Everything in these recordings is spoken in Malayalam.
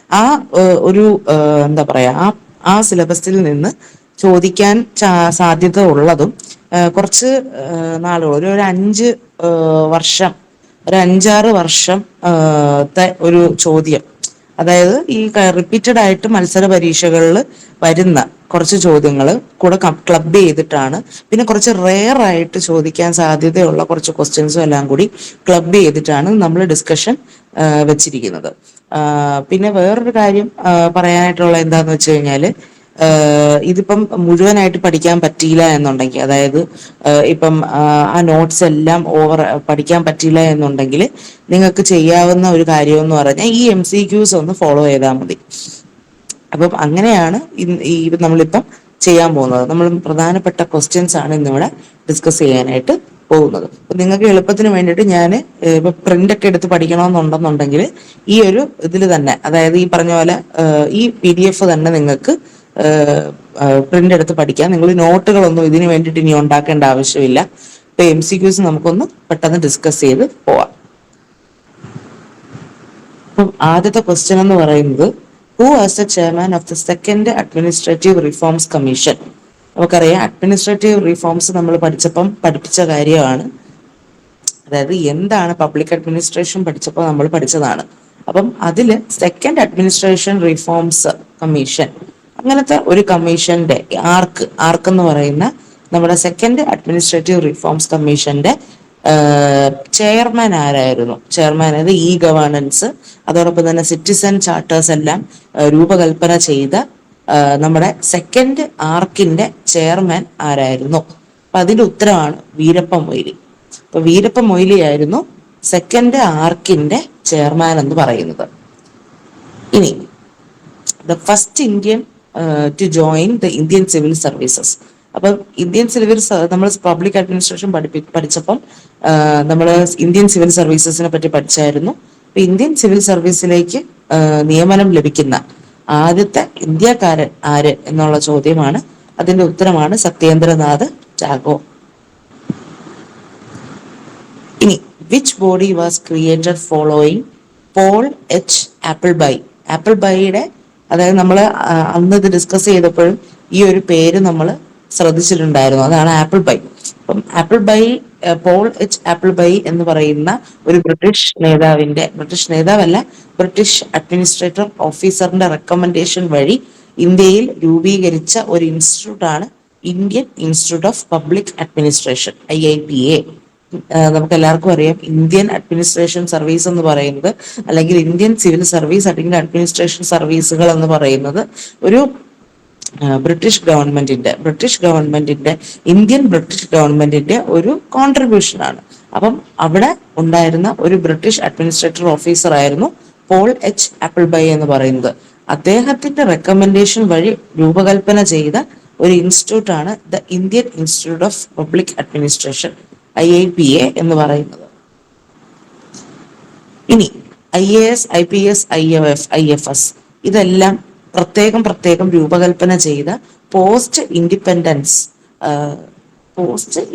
ആ ഒരു എന്താ പറയാ ആ സിലബസിൽ നിന്ന് ചോദിക്കാൻ സാധ്യത ഉള്ളതും കുറച്ച് നാളുകൾ ഒരു 5 വർഷം, ഒരു 5-6 വർഷം ഒരു ചോദ്യം, അതായത് ഈ റിപ്പീറ്റഡ് ആയിട്ട് മത്സര പരീക്ഷകളിൽ വരുന്ന കുറച്ച് ചോദ്യങ്ങൾ കൂടെ ക്ലബ് ചെയ്തിട്ടാണ്, പിന്നെ കുറച്ച് റെയർ ആയിട്ട് ചോദിക്കാൻ സാധ്യതയുള്ള കുറച്ച് ക്വസ്റ്റ്യൻസും എല്ലാം കൂടി ക്ലബ് ചെയ്തിട്ടാണ് നമ്മൾ ഡിസ്കഷൻ വെച്ചിരിക്കുന്നത്. പിന്നെ വേറൊരു കാര്യം പറയാനായിട്ടുള്ള എന്താന്ന് വെച്ച് കഴിഞ്ഞാല്, ഇതിപ്പം മുഴുവനായിട്ട് പഠിക്കാൻ പറ്റിയില്ല എന്നുണ്ടെങ്കിൽ, അതായത് ഇപ്പം ആ നോട്ട്സ് എല്ലാം പഠിക്കാൻ പറ്റിയില്ല എന്നുണ്ടെങ്കിൽ നിങ്ങൾക്ക് ചെയ്യാവുന്ന ഒരു കാര്യം എന്ന് പറഞ്ഞാൽ ഈ MCQs ഒന്ന് ഫോളോ ചെയ്താൽ മതി. അപ്പം അങ്ങനെയാണ് ഈ നമ്മളിപ്പം ചെയ്യാൻ പോകുന്നത്. നമ്മൾ പ്രധാനപ്പെട്ട ക്വസ്റ്റ്യൻസ് ആണ് ഇന്നിവിടെ ഡിസ്കസ് ചെയ്യാനായിട്ട് പോകുന്നത്. അപ്പൊ നിങ്ങൾക്ക് എളുപ്പത്തിന് വേണ്ടിയിട്ട് ഞാൻ ഇപ്പൊ പ്രിന്റ് ഒക്കെ എടുത്ത് പഠിക്കണമെന്നുണ്ടെന്നുണ്ടെങ്കിൽ ഈ ഒരു ഇതിൽ തന്നെ, അതായത് ഈ പറഞ്ഞ പോലെ ഈ PDF തന്നെ നിങ്ങൾക്ക് പ്രിന്റ് എടുത്ത് പഠിക്കാം. നിങ്ങൾ നോട്ടുകളൊന്നും ഇതിന് വേണ്ടിയിട്ട് ഇനി ഉണ്ടാക്കേണ്ട ആവശ്യമില്ല. ഇപ്പൊ MCQs നമുക്കൊന്ന് പെട്ടെന്ന് ഡിസ്കസ് ചെയ്ത് പോവാം. അപ്പം ആദ്യത്തെ ക്വസ്റ്റ്യൻ എന്ന് പറയുന്നത്, who was the chairman of the second administrative reforms commission? നമുക്കറിയാം, അഡ്മിനിസ്ട്രേറ്റീവ് റിഫോംസ് നമ്മൾ പഠിപ്പിച്ച കാര്യമാണ്. അതായത് എന്താണ് പബ്ലിക് അഡ്മിനിസ്ട്രേഷൻ പഠിച്ചപ്പോൾ നമ്മൾ പഠിച്ചതാണ്. അപ്പം അതില് സെക്കൻഡ് അഡ്മിനിസ്ട്രേഷൻ റിഫോംസ് കമ്മീഷൻ, അങ്ങനത്തെ ഒരു കമ്മീഷന്റെ ആർക്ക് എന്ന് പറയുന്ന നമ്മുടെ സെക്കൻഡ് അഡ്മിനിസ്ട്രേറ്റീവ് റിഫോംസ് കമ്മീഷന്റെ ചെയർമാൻ ആരായിരുന്നു? ചെയർമാൻ അതായത് ഇ ഗവേണൻസ്, അതോടൊപ്പം തന്നെ സിറ്റിസൺ ചാർട്ടേഴ്സ് എല്ലാം രൂപകൽപ്പന ചെയ്ത നമ്മുടെ സെക്കൻഡ് ആർക്കിന്റെ ചെയർമാൻ ആരായിരുന്നു? അപ്പൊ അതിന്റെ ഉത്തരമാണ് വീരപ്പ മൊയ്ലി. അപ്പൊ വീരപ്പ മൊയ്ലി ആയിരുന്നു സെക്കൻഡ് ആർക്കിന്റെ ചെയർമാൻ എന്ന് പറയുന്നത്. ഇനി the first Indian to join the Indian civil services. അപ്പൊ ഇന്ത്യൻ സിവിൽ നമ്മൾ പബ്ലിക് അഡ്മിനിസ്ട്രേഷൻ പഠിച്ചപ്പം നമ്മൾ ഇന്ത്യൻ സിവിൽ സർവീസസിനെ പറ്റി പഠിച്ചായിരുന്നു. അപ്പൊ ഇന്ത്യൻ സിവിൽ സർവീസിലേക്ക് നിയമനം ലഭിക്കുന്ന ആദ്യത്തെ ഇന്ത്യക്കാരൻ ആര് എന്നുള്ള ചോദ്യമാണ്. അതിന്റെ ഉത്തരമാണ് സത്യേന്ദ്രനാഥ് ടാഗോർ. ഇനി which body was created following Paul H Appleby? ആപ്പിൾബൈയുടെ, അതായത് നമ്മൾ അന്ന് ഇത് ഡിസ്കസ് ചെയ്തപ്പോഴും ഈ ഒരു പേര് നമ്മൾ ശ്രദ്ധിച്ചിട്ടുണ്ടായിരുന്നു. അതാണ് ആപ്പിൾബൈ. അപ്പം ആപ്പിൾബൈ, പോൾ എച്ച് ആപ്പിൾബൈ എന്ന് പറയുന്ന ഒരു ബ്രിട്ടീഷ് നേതാവല്ല, ബ്രിട്ടീഷ് അഡ്മിനിസ്ട്രേറ്റർ ഓഫീസറിന്റെ റെക്കമെൻഡേഷൻ വഴി ഇന്ത്യയിൽ രൂപീകരിച്ച ഒരു ഇൻസ്റ്റിറ്റ്യൂട്ട് ആണ് Indian institute of public administration, IIPA. നമുക്ക് എല്ലാവർക്കും അറിയാം, ഇന്ത്യൻ അഡ്മിനിസ്ട്രേഷൻ സർവീസ് എന്ന് പറയുന്നത്, അല്ലെങ്കിൽ ഇന്ത്യൻ സിവിൽ സർവീസ് അല്ലെങ്കിൽ അഡ്മിനിസ്ട്രേഷൻ സർവീസുകൾ എന്ന് പറയുന്നത് ഒരു ബ്രിട്ടീഷ് ഗവൺമെന്റിന്റെ ഇന്ത്യൻ ബ്രിട്ടീഷ് ഗവൺമെന്റിന്റെ ഒരു കോൺട്രിബ്യൂഷൻ ആണ്. അപ്പം അവിടെ ഉണ്ടായിരുന്ന ഒരു ബ്രിട്ടീഷ് അഡ്മിനിസ്ട്രേറ്റർ ഓഫീസർ ആയിരുന്നു പോൾ എച്ച് ആപ്പിൾബൈ എന്ന് പറയുന്നത്. അദ്ദേഹത്തിന്റെ റെക്കമെൻഡേഷൻ വഴി രൂപകൽപ്പന ചെയ്ത ഒരു ഇൻസ്റ്റിറ്റ്യൂട്ട് ആണ് the Indian institute of public administration, IIPA എന്ന് പറയുന്നത്. ഇനി IAS, IPS, IFS ഇതെല്ലാം പ്രത്യേകം രൂപകൽപ്പന ചെയ്ത പോസ്റ്റ്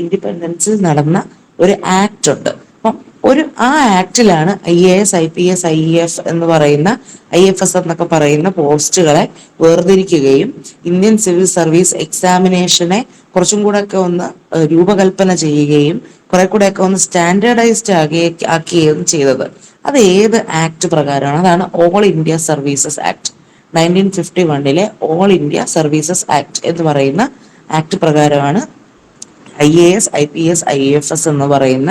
ഇൻഡിപെൻഡൻസിൽ നടന്ന ഒരു ആക്ട് ഉണ്ട്. അപ്പം ആ ആക്ടിലാണ് IAS, IPS, IEF എന്ന് പറയുന്ന IFS എന്നൊക്കെ പറയുന്ന പോസ്റ്റുകളെ വേർതിരിക്കുകയും ഇന്ത്യൻ സിവിൽ സർവീസ് എക്സാമിനേഷനെ കുറച്ചും കൂടെ ഒക്കെ ഒന്ന് രൂപകൽപ്പന ചെയ്യുകയും കുറെ കൂടെ ഒക്കെ ഒന്ന് സ്റ്റാൻഡേർഡൈസ്ഡ് ആക്കുകയും ചെയ്തത്. അത് ഏത് ആക്ട് പ്രകാരമാണ്? അതാണ് all India services act. 1951 all India services act എന്ന് പറയുന്ന ആക്ട് പ്രകാരമാണ് IAS, IPS, IAFS എന്ന് പറയുന്ന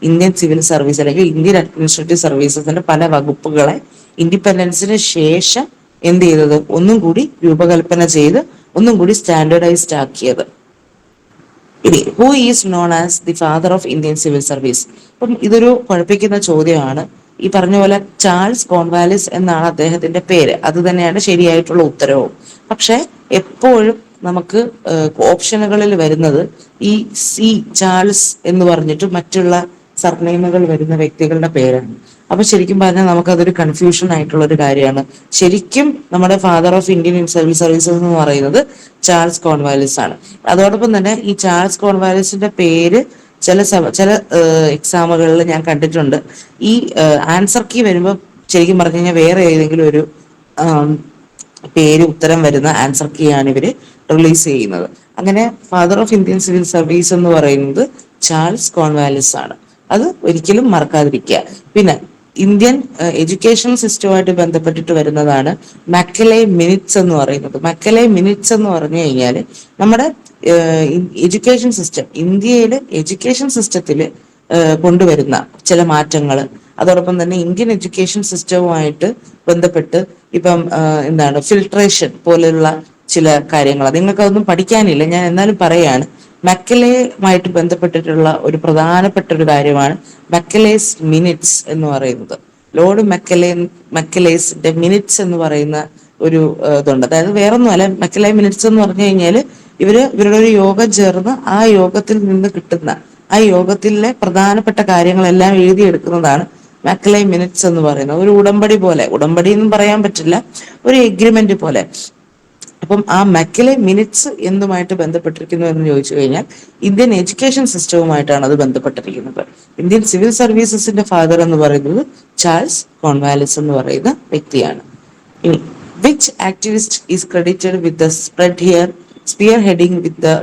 ഇന്ത്യൻ സിവിൽ സർവീസ് അല്ലെങ്കിൽ ഇന്ത്യൻ അഡ്മിനിസ്ട്രേറ്റീവ് സർവീസസിന്റെ പല വകുപ്പുകളെ ഇൻഡിപെൻഡൻസിന് ശേഷം എന്ത് ചെയ്തത്? ഒന്നും കൂടി രൂപകൽപ്പന ചെയ്ത് ഒന്നും കൂടി സ്റ്റാൻഡേർഡൈസ്ഡ് ആക്കിയത്. ഇനി who is known as the father of Indian civil service? അപ്പം ഇതൊരു കുഴപ്പിക്കുന്ന ചോദ്യമാണ്. ഈ പറഞ്ഞ പോലെ ചാൾസ് കോൺവാലിസ് എന്നാണ് അദ്ദേഹത്തിന്റെ പേര്. അത് തന്നെയാണ് ശരിയായിട്ടുള്ള ഉത്തരവും. പക്ഷെ എപ്പോഴും നമുക്ക് ഓപ്ഷനുകളിൽ വരുന്നത് ഈ ചാൾസ് എന്ന് പറഞ്ഞിട്ട് മറ്റുള്ള സർനെയിമുകൾ വരുന്ന വ്യക്തികളുടെ പേരാണ്. അപ്പൊ ശരിക്കും പറഞ്ഞാൽ നമുക്കതൊരു കൺഫ്യൂഷൻ ആയിട്ടുള്ള ഒരു കാര്യമാണ്. ശരിക്കും നമ്മുടെ father of Indian civil services എന്ന് പറയുന്നത് ചാൾസ് കോൺവാലിസ് ആണ്. അതോടൊപ്പം തന്നെ ഈ ചാൾസ് കോൺവാലിസിന്റെ പേര് ചില എക്സാമുകളിൽ ഞാൻ കണ്ടിട്ടുണ്ട്. ഈ ആൻസർ കീ വരുമ്പോൾ ശരിക്കും പറഞ്ഞു കഴിഞ്ഞാൽ വേറെ ഏതെങ്കിലും ഒരു പേര് ഉത്തരം വരുന്ന ആൻസർ കീ ആണ് ഇവര് റിലീസ് ചെയ്യുന്നത്. അങ്ങനെ father of Indian civil service എന്ന് പറയുന്നത് ചാൾസ് കോൺവാലിസ് ആണ്. അത് ഒരിക്കലും മറക്കാതിരിക്കുക. പിന്നെ ഇന്ത്യൻ എഡ്യൂക്കേഷൻ സിസ്റ്റവുമായിട്ട് ബന്ധപ്പെട്ടിട്ട് വരുന്നതാണ് മക്കലെ മിനിറ്റ്സ് എന്ന് പറയുന്നത്. മക്കലെ മിനിറ്റ്സ് എന്ന് പറഞ്ഞു കഴിഞ്ഞാൽ നമ്മുടെ എഡ്യൂക്കേഷൻ സിസ്റ്റം, ഇന്ത്യയിലെ എഡ്യൂക്കേഷൻ സിസ്റ്റത്തിൽ കൊണ്ടുവരുന്ന ചില മാറ്റങ്ങൾ, അതോടൊപ്പം തന്നെ ഇന്ത്യൻ എഡ്യൂക്കേഷൻ സിസ്റ്റവുമായിട്ട് ബന്ധപ്പെട്ട് ഇപ്പം ഫിൽട്രേഷൻ പോലെയുള്ള ചില കാര്യങ്ങൾ നിങ്ങൾക്കതൊന്നും പഠിക്കാനില്ല, ഞാൻ എന്നാലും പറയാണ്. മക്കലെയുമായിട്ട് ബന്ധപ്പെട്ടിട്ടുള്ള ഒരു പ്രധാനപ്പെട്ട ഒരു കാര്യമാണ് മക്കലേസ് മിനിറ്റ്സ് എന്ന് പറയുന്നത്. ലോർഡ് മക്കലേസിന്റെ മിനിറ്റ്സ് എന്ന് പറയുന്ന ഒരു ഇതുണ്ട്. അതായത് വേറൊന്നുമല്ല, മക്കലെ മിനിറ്റ്സ് എന്ന് പറഞ്ഞു കഴിഞ്ഞാൽ ഇവരുടെ ഒരു യോഗം ചേർന്ന് ആ യോഗത്തിൽ നിന്ന് കിട്ടുന്ന, ആ യോഗത്തിലെ പ്രധാനപ്പെട്ട കാര്യങ്ങളെല്ലാം എഴുതിയെടുക്കുന്നതാണ് മക്കലെ മിനിറ്റ്സ് എന്ന് പറയുന്നത്. ഒരു ഉടമ്പടി പോലെ, ഉടമ്പടി എന്നും പറയാൻ പറ്റില്ല, ഒരു എഗ്രിമെന്റ് പോലെ. അപ്പം ആ മക്കലെ മിനിറ്റ്സ് എന്തുമായിട്ട് ബന്ധപ്പെട്ടിരിക്കുന്നു എന്ന് ചോദിച്ചു കഴിഞ്ഞാൽ ഇന്ത്യൻ എഡ്യൂക്കേഷൻ സിസ്റ്റവുമായിട്ടാണ് അത് ബന്ധപ്പെട്ടിരിക്കുന്നത്. ഇന്ത്യൻ സിവിൽ സർവീസസിന്റെ ഫാദർ എന്ന് പറയുന്നത് ചാൾസ് കോൺവാലിസ് എന്ന് പറയുന്ന വ്യക്തിയാണ്. ഇനി which activist is credited with the spread here spearheading with the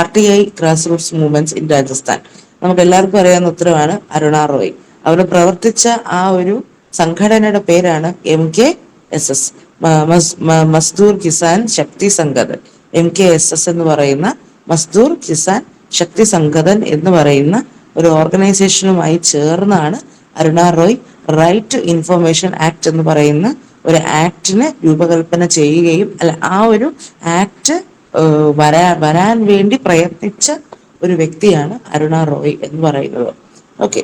RTI grass roots movements in Rajasthan? നമുക്ക് എല്ലാവർക്കും അറിയാവുന്ന ഉത്തരവാണ് അരുണ റോയ്. അവർ പ്രവർത്തിച്ച ആ ഒരു സംഘടനയുടെ പേരാണ് MKSS, മസ്ദൂർ കിസാൻ ശക്തി സംഗതൻ. MKSS എന്ന് പറയുന്ന മസ്ദൂർ കിസാൻ ശക്തി സംഗതൻ എന്ന് പറയുന്ന ഒരു ഓർഗനൈസേഷനുമായി ചേർന്നാണ് Aruna Roy right to information act എന്ന് പറയുന്ന ഒരു ആക്ടിനെ രൂപകൽപ്പന ചെയ്യുകയും ആ ഒരു ആക്ട് വരാൻ വേണ്ടി പ്രയത്നിച്ച ഒരു വ്യക്തിയാണ് അരുണ റോയ് എന്ന് പറയുന്നത്. ഓക്കെ,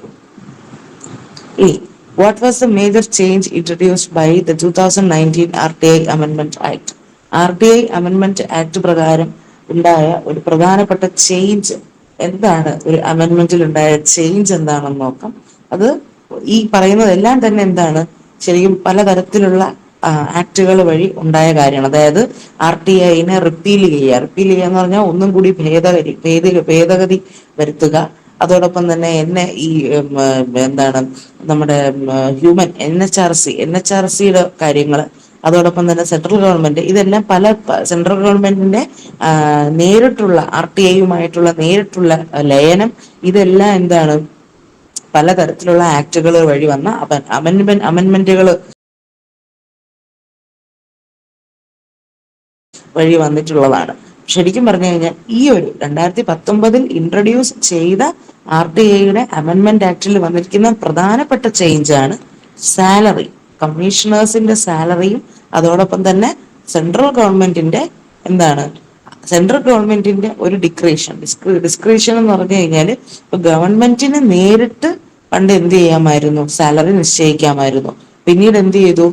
ഇനി what was the major change introduced by the 2019 RTI Amendment Act? RTI Amendment Act പ്രകാരം ഉണ്ടായ ഒരു പ്രധാനപ്പെട്ട ചേഞ്ച് എന്താണ്? ഒരു അമെൻമെന്റിൽ ഉണ്ടായ ചേഞ്ച് എന്താണെന്ന് നോക്കാം. അത് ഈ പറയുന്നതെല്ലാം തന്നെ എന്താണ്, ശരിക്കും പലതരത്തിലുള്ള ആക്ടുകൾ വഴി ഉണ്ടായ കാര്യമാണ്. അതായത് RTIനെ റിപ്പീൽ ചെയ്യുക എന്ന് പറഞ്ഞാൽ ഒന്നും കൂടി ഭേദഗതി വരുത്തുക. അതോടൊപ്പം തന്നെ നമ്മുടെ ഹ്യൂമൻ NHRCയുടെ കാര്യങ്ങൾ, അതോടൊപ്പം തന്നെ സെൻട്രൽ ഗവൺമെന്റ്, ഇതെല്ലാം സെൻട്രൽ ഗവൺമെന്റിന്റെ നേരിട്ടുള്ള RTIയുമായിട്ടുള്ള നേരിട്ടുള്ള ലയനം, ഇതെല്ലാം എന്താണ് പലതരത്തിലുള്ള ആക്ടുകൾ വഴി വന്ന അമെൻമെന്റുകൾ വഴി വന്നിട്ടുള്ളതാണ്. ശരിക്കും പറഞ്ഞു കഴിഞ്ഞാൽ ഈ ഒരു 2019 ഇൻട്രൊഡ്യൂസ് ചെയ്ത RTIയുടെ അമെൻമെന്റ് ആക്ടിൽ വന്നിരിക്കുന്ന പ്രധാനപ്പെട്ട ചേഞ്ചാണ് സാലറി, കമ്മീഷണേഴ്സിന്റെ സാലറിയും അതോടൊപ്പം തന്നെ സെൻട്രൽ ഗവൺമെന്റിന്റെ ഒരു ഡിസ്ക്രിഷൻ എന്ന് പറഞ്ഞു കഴിഞ്ഞാൽ ഇപ്പൊ ഗവൺമെന്റിന് നേരിട്ട് പണ്ട് എന്ത് ചെയ്യാമായിരുന്നു, സാലറി നിശ്ചയിക്കാമായിരുന്നു. പിന്നീട് എന്ത് ചെയ്തു,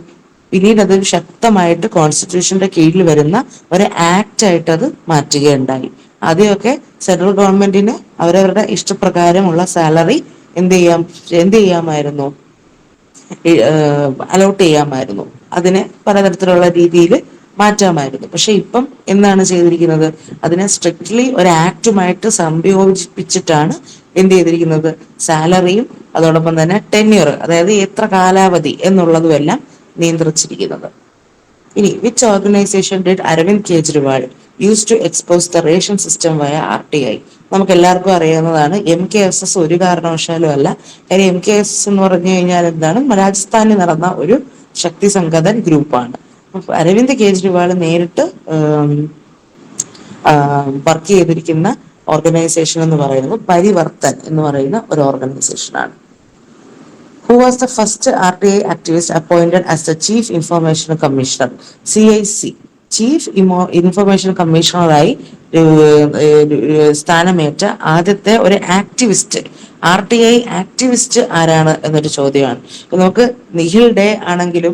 പിന്നീട് അത് ശക്തമായിട്ട് കോൺസ്റ്റിറ്റ്യൂഷന്റെ കീഴിൽ വരുന്ന ഒരു ആക്ട് ആയിട്ട് അത് മാറ്റുകയുണ്ടായി. ആദ്യമൊക്കെ സെൻട്രൽ ഗവൺമെന്റിന് അവരവരുടെ ഇഷ്ടപ്രകാരമുള്ള സാലറി എന്ത് ചെയ്യാമായിരുന്നു, അലോട്ട് ചെയ്യാമായിരുന്നു, അതിനെ പലതരത്തിലുള്ള രീതിയിൽ മാറ്റാമായിരുന്നു. പക്ഷെ ഇപ്പം എന്താണ് ചെയ്തിരിക്കുന്നത്, അതിനെ സ്ട്രിക്ട്ലി ഒരു ആക്ടുമായിട്ട് സംയോജിപ്പിച്ചിട്ടാണ് എന്ത് ചെയ്തിരിക്കുന്നത്, സാലറിയും അതോടൊപ്പം തന്നെ ടെന്യൂർ, അതായത് എത്ര കാലാവധി എന്നുള്ളതും എല്ലാം നിയന്ത്രിച്ചിരിക്കുന്നത്. ഇനി which organisation did Arvind Kejriwal use to expose the ration system via RTI? നമുക്ക് എല്ലാവർക്കും അറിയാവുന്നതാണ്. MKSS ഒരു കാരണവശാലും അല്ല. കാര്യം MKSS എന്ന് പറഞ്ഞു കഴിഞ്ഞാൽ എന്താണ്, രാജസ്ഥാനിൽ നടന്ന ഒരു ശക്തി സംഘടൻ ഗ്രൂപ്പാണ്. അരവിന്ദ് കെജ്രിവാൾ നേരിട്ട് വർക്ക് ചെയ്തിരിക്കുന്ന ഓർഗനൈസേഷൻ എന്ന് പറയുന്നത് പരിവർത്തൻ എന്ന് പറയുന്ന ഒരു ഓർഗനൈസേഷനാണ്. Who was the first RTI activist appointed as the Chief Information Commissioner? CIC chief information കമ്മീഷണറായി സ്ഥാനമേറ്റ ആദ്യത്തെ ഒരു ആക്ടിവിസ്റ്റ്, RTI ആക്ടിവിസ്റ്റ് ആരാണ് എന്നൊരു ചോദ്യമാണ്. ഇപ്പൊ നമുക്ക് നിഖിൽ ഡേ ആണെങ്കിലും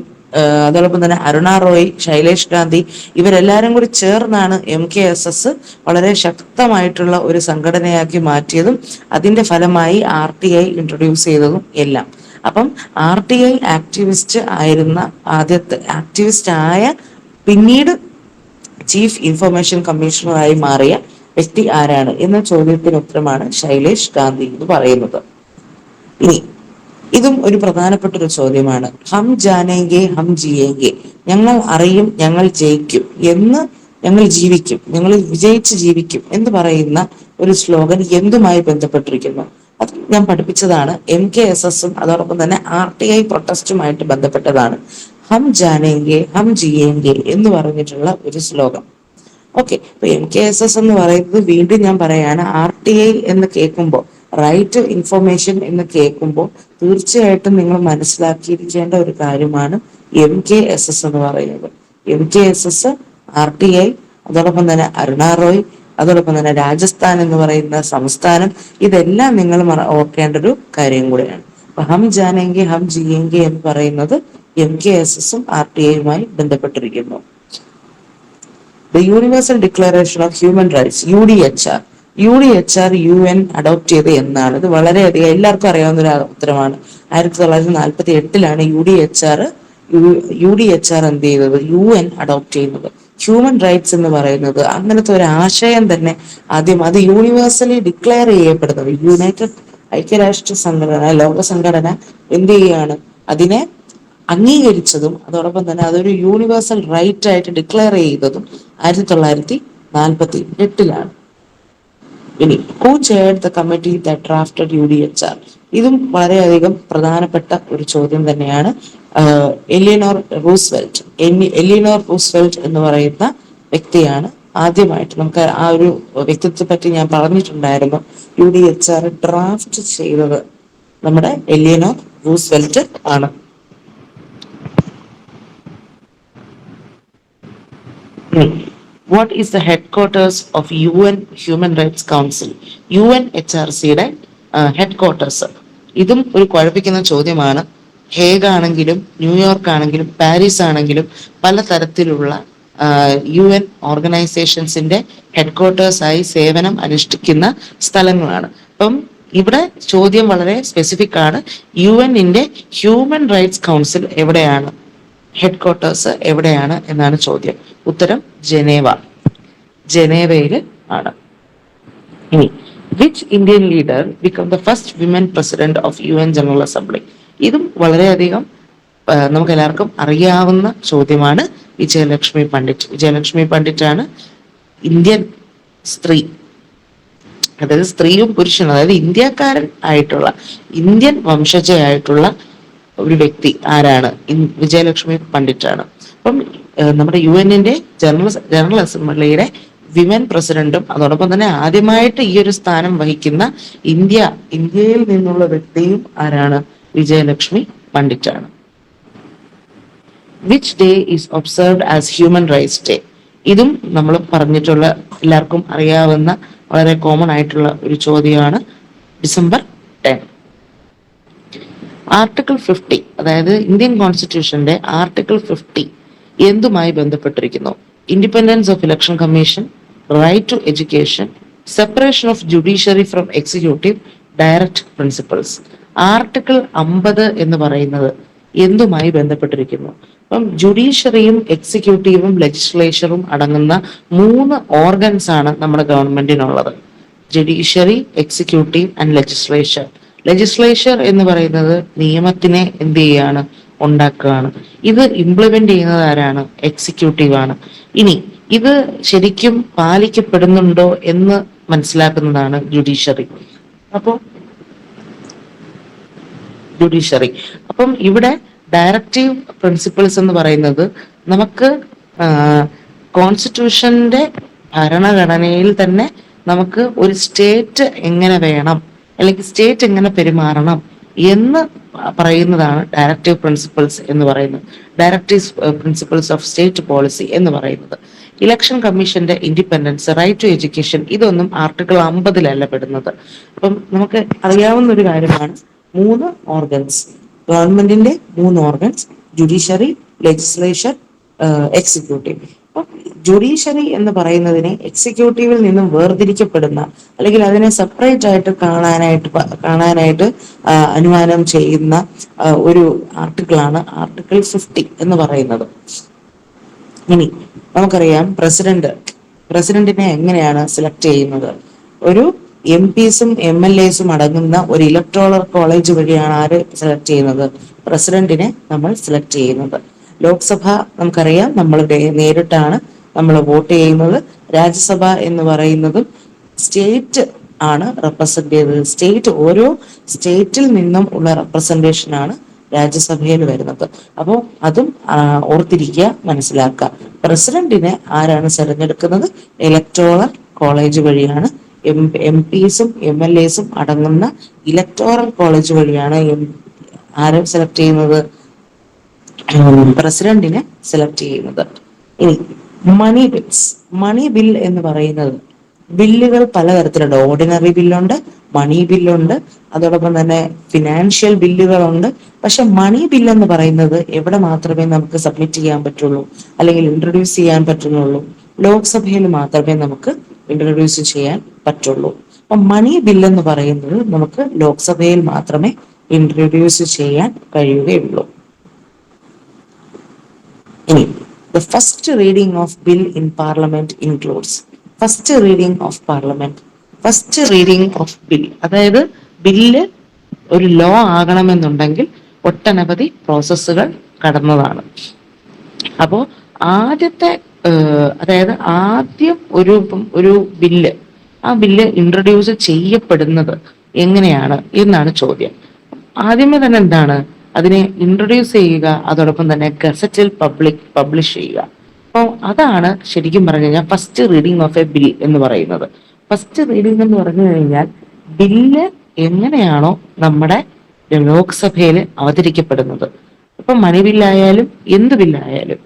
അതോടൊപ്പം തന്നെ അരുണ റോയ്, ശൈലേഷ് ഗാന്ധി, ഇവരെല്ലാരും കൂടി ചേർന്നാണ് MKSS വളരെ ശക്തമായിട്ടുള്ള ഒരു സംഘടനയാക്കി മാറ്റിയതും അതിന്റെ ഫലമായി RTI ഇൻട്രൊഡ്യൂസ് ചെയ്തതും എല്ലാം. അപ്പം RTI ആക്ടിവിസ്റ്റ് ആയിരുന്ന ആദ്യത്തെ ആക്ടിവിസ്റ്റ് ആയ പിന്നീട് ചീഫ് ഇൻഫർമേഷൻ കമ്മീഷണറായി മാറിയ വ്യക്തി ആരാണ് എന്ന ചോദ്യത്തിന് ഉത്തരമാണ് ശൈലേഷ് ഗാന്ധി എന്ന് പറയുന്നത്. ഇനി ഇതും ഒരു പ്രധാനപ്പെട്ട ഒരു ചോദ്യമാണ്. ഹം ജാനേങ്കെ ഹം ജിയേങ്കെ, ഞങ്ങൾ അറിയും ഞങ്ങൾ ജയിക്കും എന്ന്, ഞങ്ങൾ ജീവിക്കും, ഞങ്ങൾ വിജയിച്ച് ജീവിക്കും എന്ന് പറയുന്ന ഒരു സ്ലോഗൻ എന്തുമായി ബന്ധപ്പെട്ടിരിക്കുന്നു? അത് ഞാൻ പഠിപ്പിച്ചതാണ്. MKSS അതോടൊപ്പം തന്നെ RTI പ്രൊട്ടസ്റ്റുമായിട്ട് ബന്ധപ്പെട്ടതാണ്. ഹം ജാനേങ്കെ ഹം ജിയേങ്കെ എന്ന് പറഞ്ഞിട്ടുള്ള ഒരു സ്ലോഗൻ. ഓക്കെ, ഇപ്പൊ MKSS എന്ന് പറയുന്നത് വീണ്ടും ഞാൻ പറയാണ്, RTI എന്ന് കേൾക്കുമ്പോൾ, റൈറ്റ് ടു ഇൻഫർമേഷൻ എന്ന് കേൾക്കുമ്പോൾ തീർച്ചയായിട്ടും നിങ്ങൾ മനസ്സിലാക്കിയിരിക്കേണ്ട ഒരു കാര്യമാണ് MKSS എന്ന് പറയുന്നത്. MKSS, RTI, അതോടൊപ്പം തന്നെ അരുണ റോയ്, അതോടൊപ്പം തന്നെ രാജസ്ഥാൻ എന്ന് പറയുന്ന സംസ്ഥാനം, ഇതെല്ലാം നിങ്ങൾ ഓർക്കേണ്ട ഒരു കാര്യം കൂടെയാണ്. അപ്പൊ ഹം ജാനേങ്കെ ഹം ജിയേങ്കെ എന്ന് പറയുന്നത് MKSS-ഉം RTI-യുമായി ബന്ധപ്പെട്ടിരിക്കുന്നു. The universal declaration of human rights, UDHR. UDHR UN adopt ചെയ്ത് എന്നാണ്? ഇത് വളരെയധികം എല്ലാവർക്കും അറിയാവുന്ന ഒരു ഉത്തരമാണ്. 1948 UDHR എന്ത് ചെയ്തത്? UN അഡോപ്റ്റ് ചെയ്യുന്നത്. ഹ്യൂമൻ റൈറ്റ്സ് എന്ന് പറയുന്നത് അങ്ങനത്തെ ഒരു ആശയം തന്നെ ആദ്യം അത് യൂണിവേഴ്സലി ഡിക്ലെയർ ചെയ്യപ്പെടുന്നത്, ഐക്യരാഷ്ട്ര സംഘടന, ലോക സംഘടന എന്ത് ചെയ്യാണ്? അതിനെ അംഗീകരിച്ചതും അതോടൊപ്പം തന്നെ അതൊരു യൂണിവേഴ്സൽ റൈറ്റ് ആയിട്ട് ഡിക്ലെയർ ചെയ്തതും 1948. ഇനി who chaired the committee that drafted UDHR? ഇതും വളരെയധികം പ്രധാനപ്പെട്ട ഒരു ചോദ്യം തന്നെയാണ്. എലിയനോർ റൂസ്വെൽറ്റ്. എലിയനോർ റൂസ്വെൽറ്റ് എന്ന് പറയുന്ന വ്യക്തിയാണ് ആദ്യമായിട്ട്, നമുക്ക് ആ ഒരു വ്യക്തിത്വത്തെ പറ്റി ഞാൻ പറഞ്ഞിട്ടുണ്ടായിരുന്നു, UDHR ഡ്രാഫ്റ്റ് ചെയ്തത് നമ്മുടെ എലിയനോർ റൂസ്വെൽറ്റ് ആണ്. What is the headquarters of UN human rights council? UNHRCയുടെ ഹെഡ് ക്വാർട്ടേഴ്സ്. ഇതും ഒരു കുഴപ്പിക്കുന്ന ചോദ്യമാണ്. ഹേഗ് ആണെങ്കിലും ന്യൂയോർക്ക് ആണെങ്കിലും പാരീസ് ആണെങ്കിലും പലതരത്തിലുള്ള UN ഓർഗനൈസേഷൻസിന്റെ ഹെഡ് ക്വാർട്ടേഴ്സായി സേവനം അനുഷ്ഠിക്കുന്ന സ്ഥലങ്ങളാണ്. അപ്പം ഇവിടെ ചോദ്യം വളരെ സ്പെസിഫിക് ആണ്. UNന്റെ ഹ്യൂമൻ റൈറ്റ്സ് കൗൺസിൽ എവിടെയാണ്, ഹെഡ് ക്വാർട്ടേഴ്സ് എവിടെയാണ് എന്നാണ് ചോദ്യം. ഉത്തരം ജനേവയിൽ ആണ്. ഇനി which Indian leader become the first women president of UN general assembly? ഇതും വളരെയധികം നമുക്ക് എല്ലാവർക്കും അറിയാവുന്ന ചോദ്യമാണ്. വിജയലക്ഷ്മി പണ്ഡിറ്റ്. വിജയലക്ഷ്മി പണ്ഡിറ്റ് ആണ് ഇന്ത്യൻ സ്ത്രീ, അതായത് സ്ത്രീയും പുരുഷനും, അതായത് ഇന്ത്യക്കാരൻ ആയിട്ടുള്ള, ഇന്ത്യൻ വംശജയായിട്ടുള്ള ഒരു വ്യക്തി ആരാണ്? വിജയലക്ഷ്മി പണ്ഡിറ്റാണ്. അപ്പം നമ്മുടെ UNന്റെ ജനറൽ അസംബ്ലിയുടെ വിമൻ പ്രസിഡന്റും അതോടൊപ്പം തന്നെ ആദ്യമായിട്ട് ഈ ഒരു സ്ഥാനം വഹിക്കുന്ന ഇന്ത്യയിൽ നിന്നുള്ള വ്യക്തിയും ആരാണ്? വിജയലക്ഷ്മി പണ്ഡിറ്റാണ്. Which day is observed as human rights day? ഇതും നമ്മൾ പറഞ്ഞിട്ടുള്ള, എല്ലാവർക്കും അറിയാവുന്ന വളരെ കോമൺ ആയിട്ടുള്ള ഒരു ചോദ്യമാണ്. December 10. ആർട്ടിക്കിൾ 50, അതായത് ഇന്ത്യൻ കോൺസ്റ്റിറ്റ്യൂഷന്റെ ആർട്ടിക്കിൾ 50 എന്തുമായി ബന്ധപ്പെട്ടിരിക്കുന്നു? Independence of election commission, right to education, separation of judiciary from executive, direct principles. Article 50 എന്ന് പറയുന്നത് എന്തുമായി ബന്ധപ്പെട്ടിരിക്കുന്നു? അപ്പം ജുഡീഷ്യറിയും എക്സിക്യൂട്ടീവും ലെജിസ്ലേച്ചറും അടങ്ങുന്ന 3 ഓർഗൻസ് ആണ് നമ്മുടെ ഗവൺമെന്റിനുള്ളത്. Judiciary, executive and legislature. Legislature എന്ന് പറയുന്നത് നിയമത്തിനെ എന്ത് ചെയ്യാണ്? ഉണ്ടാക്കുകയാണ്. ഇത് ഇംപ്ലിമെന്റ് ചെയ്യുന്നത് ആരാണ്? എക്സിക്യൂട്ടീവ് ആണ്. ഇനി ഇത് ശരിക്കും പാലിക്കപ്പെടുന്നുണ്ടോ എന്ന് മനസ്സിലാക്കുന്നതാണ് ജുഡീഷ്യറി. അപ്പം ഇവിടെ ഡയറക്റ്റീവ് പ്രിൻസിപ്പിൾസ് എന്ന് പറയുന്നത് നമുക്ക് കോൺസ്റ്റിറ്റ്യൂഷന്റെ ഭരണഘടനയിൽ തന്നെ നമുക്ക് ഒരു സ്റ്റേറ്റ് എങ്ങനെ വേണം, അല്ലെങ്കിൽ സ്റ്റേറ്റ് എങ്ങനെ പെരുമാറണം എന്ന് പറയുന്നതാണ് ഡയറക്റ്റീവ് പ്രിൻസിപ്പിൾസ് എന്ന് പറയുന്നത്. Directive principles of state policy എന്ന് പറയുന്നത്. ഇലക്ഷൻ കമ്മീഷന്റെ ഇൻഡിപെൻഡൻസ്, റൈറ്റ് ടു എഡ്യൂക്കേഷൻ, ഇതൊന്നും ആർട്ടിക്കിൾ 50 പെടുന്നത്. അപ്പം നമുക്ക് അറിയാവുന്ന ഒരു കാര്യമാണ് 3 ഓർഗൻസ്, ഗവൺമെന്റിന്റെ 3 organs: judiciary, legislature, executive. Judiciary എന്ന് പറയുന്നതിനെ എക്സിക്യൂട്ടീവിൽ നിന്നും വേർതിരിക്കപ്പെടുന്ന, അല്ലെങ്കിൽ അതിനെ സെപ്പറേറ്റ് ആയിട്ട് കാണാനായിട്ട് അനുമാനം ചെയ്യുന്ന ഒരു ആർട്ടിക്കിളാണ് ആർട്ടിക്കിൾ 50 എന്ന് പറയുന്നത്. ഇനി നമുക്കറിയാം പ്രസിഡന്റിനെ എങ്ങനെയാണ് സെലക്ട് ചെയ്യുന്നത്? ഒരു എം പിസും എം എൽ എസും അടങ്ങുന്ന ഒരു ഇലക്ട്രോളർ കോളേജ് വഴിയാണ് ആര് സെലക്ട് ചെയ്യുന്നത്? പ്രസിഡന്റിനെ നമ്മൾ സെലക്ട് ചെയ്യുന്നത്. ലോക്സഭ നമുക്കറിയാം, നമ്മൾ നേരിട്ടാണ് നമ്മൾ വോട്ട് ചെയ്യുന്നത്. രാജ്യസഭ എന്ന് പറയുന്നതും സ്റ്റേറ്റ് ആണ് റെപ്രസെന്റ് ചെയ്തത്. സ്റ്റേറ്റ്, ഓരോ സ്റ്റേറ്റിൽ നിന്നും ഉള്ള റെപ്രസെന്റേഷൻ ആണ് രാജ്യസഭയിൽ വരുന്നത്. അപ്പോൾ അതും ഓർത്തിരിക്കുക, മനസ്സിലാക്കുക. പ്രസിഡന്റിനെ ആരാണ് തെരഞ്ഞെടുക്കുന്നത്? ഇലക്ടോറൽ കോളേജ് വഴിയാണ്. എം പിസും എം എൽ എസും അടങ്ങുന്ന ഇലക്ടോറൽ കോളേജ് വഴിയാണ് ആരെ സെലക്ട് ചെയ്യുന്നത്? പ്രസിഡന്റിനെ സെലക്ട് ചെയ്യുന്നത്. ഇനി മണി ബിൽസ്. മണി ബിൽ എന്ന് പറയുന്നത്, ബില്ലുകൾ പലതരത്തിലുണ്ട്. ഓർഡിനറി ബില്ലുണ്ട്, മണി ബില്ലുണ്ട്, അതോടൊപ്പം തന്നെ ഫിനാൻഷ്യൽ ബില്ലുകളുണ്ട്. പക്ഷെ മണി ബിൽ എന്ന് പറയുന്നത് എവിടെ മാത്രമേ നമുക്ക് സബ്മിറ്റ് ചെയ്യാൻ പറ്റുള്ളൂ, അല്ലെങ്കിൽ ഇൻട്രൊഡ്യൂസ് ചെയ്യാൻ പറ്റുന്നുള്ളൂ? ലോക്സഭയിൽ മാത്രമേ നമുക്ക് ഇൻട്രൊഡ്യൂസ് ചെയ്യാൻ പറ്റുള്ളൂ. അപ്പൊ മണി ബിൽ എന്ന് പറയുന്നത് നമുക്ക് ലോക്സഭയിൽ മാത്രമേ ഇൻട്രൊഡ്യൂസ് ചെയ്യാൻ കഴിയുകയുള്ളൂ. ഇനി the first reading of bill in parliament includes. First reading of parliament. First reading of bill, അതായത് ബില്ല് ഒരു ലോ ആകണമെന്നുണ്ടെങ്കിൽ ഒട്ടനവധി പ്രോസസ്സുകൾ കടന്നതാണ്. അപ്പോൾ ആദ്യത്തെ അതായത് ആദ്യം ഒരു ബില്ല്, ആ ബില്ല് ഇൻട്രൊഡ്യൂസ് ചെയ്യപ്പെടുന്നത് എങ്ങനെയാണ് എന്നാണ് ചോദ്യം. ആദ്യമേ തന്നെ എന്താണ് അതിനെ ഇൻട്രൊഡ്യൂസ് ചെയ്യുക, അതോടൊപ്പം തന്നെ ഗസറ്റിൽ പബ്ലിഷ് ചെയ്യുക. അപ്പോൾ അതാണ് ശരിക്കും പറഞ്ഞു കഴിഞ്ഞാൽ first reading of A bill എന്ന് പറയുന്നത്. ഫസ്റ്റ് റീഡിംഗ് എന്ന് പറഞ്ഞു കഴിഞ്ഞാൽ ബില്ല് എങ്ങനെയാണോ നമ്മുടെ ലോക്സഭയിൽ അവതരിക്കപ്പെടുന്നത്, ഇപ്പൊ മണി ബില്ലായാലും എന്ത് ബില്ലായാലും